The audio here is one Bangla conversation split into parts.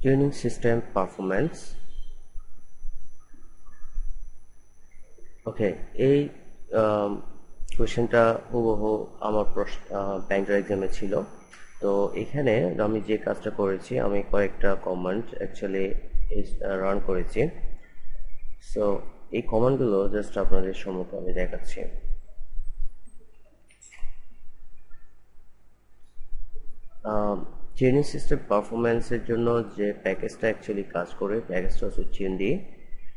Tuning system performance. ওকে, এই কোয়েশ্চেনটা হুবহু আমার ব্যাংকের এক্সামে ছিল। তো এখানে আমি যে কাজটা করেছি, আমি কয়েকটা কমান্ড অ্যাকচুয়ালি রান করেছি। সো এই কমান্ডগুলো জাস্ট আপনাদের সম্মুখে আমি দেখাচ্ছি। টিউনিং সিস্টেম পারফরম্যান্সের জন্য যে প্যাকেজটা অ্যাকচুয়ালি কাজ করে, প্যাকেজটা হচ্ছে টিউনডি।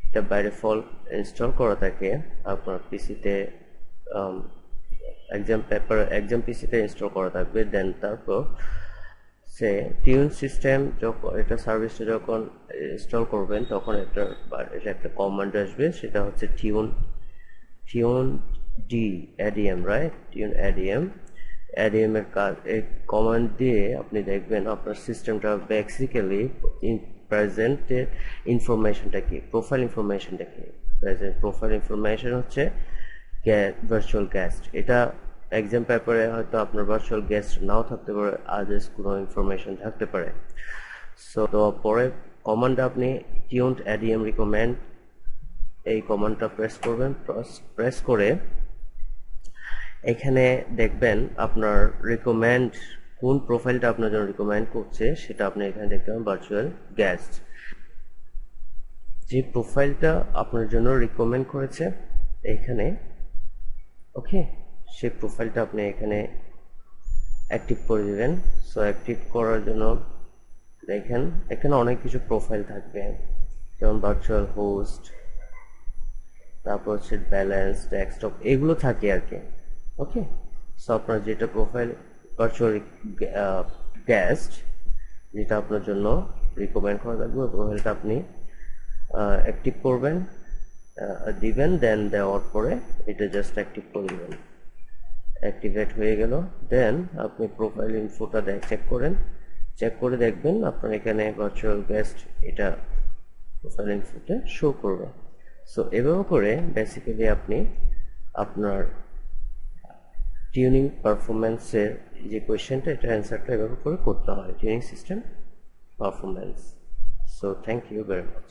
এটা বাই ডিফল্ট ইনস্টল করা থাকে আপনার পিসিতে, এক্সাম পিসিতে ইনস্টল করা থাকবে। দেন তারপর সে টিউন সিস্টেম যখন এটা সার্ভিসটা যখন ইনস্টল করবেন তখন এটা একটা কমান্ড আসবে, সেটা হচ্ছে tune D ADM, right? Tune ADM এর কাজ। এই কমান্ড দিয়ে আপনি দেখবেন আপনার সিস্টেমটা বেসিক্যালি প্রেজেন্টের ইনফরমেশনটা কি, প্রোফাইল ইনফরমেশনটা কি। প্রেজেন্ট প্রোফাইল ইনফরমেশন হচ্ছে ভার্চুয়াল গেস্ট। এটা এক্সাম পেপারে হয়তো আপনার ভার্চুয়াল গেস্ট নাও থাকতে পারে, আদার্স কোনো ইনফরমেশন থাকতে পারে। সো তো পরে কমান্ডটা আপনি টিউনড এডিএম রিকমেন্ড, এই কমান্ডটা প্রেস করবেন। প্রেস করে এখানে দেখবেন আপনার রিকমেন্ড কোন প্রোফাইলটা আপনার জন্য রিকমেন্ড করছে, সেটা আপনি এখানে দেখতে পাবেন ভার্চুয়াল গেস্ট। যে প্রোফাইলটা আপনার জন্য রিকমেন্ড করেছে এখানে, ওকে, সেই প্রোফাইলটা আপনি এখানে অ্যাক্টিভ করে দিবেন। সো অ্যাক্টিভ করার জন্য দেখেন এখানে অনেক কিছু প্রোফাইল থাকবে, যেমন ভার্চুয়াল হোস্ট, তারপর হচ্ছে ব্যালেন্স, ডেস্কটপ, এগুলো থাকে আর কি। ওকে, সো আপনার যেটা প্রোফাইল ভার্চুয়াল গেস্ট যেটা আপনার জন্য রিকমেন্ড করা থাকবে, ওই প্রোফাইলটা আপনি অ্যাক্টিভ করবেন, দিবেন। দেন দেওয়ার পরে এটা জাস্ট অ্যাক্টিভ করে দিবেন। অ্যাক্টিভেট হয়ে গেল। দেন আপনি প্রোফাইল ইনফোটা চেক করেন, চেক করে দেখবেন আপনার এখানে ভার্চুয়াল গেস্ট এটা প্রোফাইল ইনফোতে শো করবে। সো এভাবে করে বেসিক্যালি আপনি আপনার টিউনিং পারফরম্যান্সের যে কোয়েশ্চেনটা, এটা অ্যান্সারটা এভাবে করে করতে হয়, tuning system performance. So thank you very much.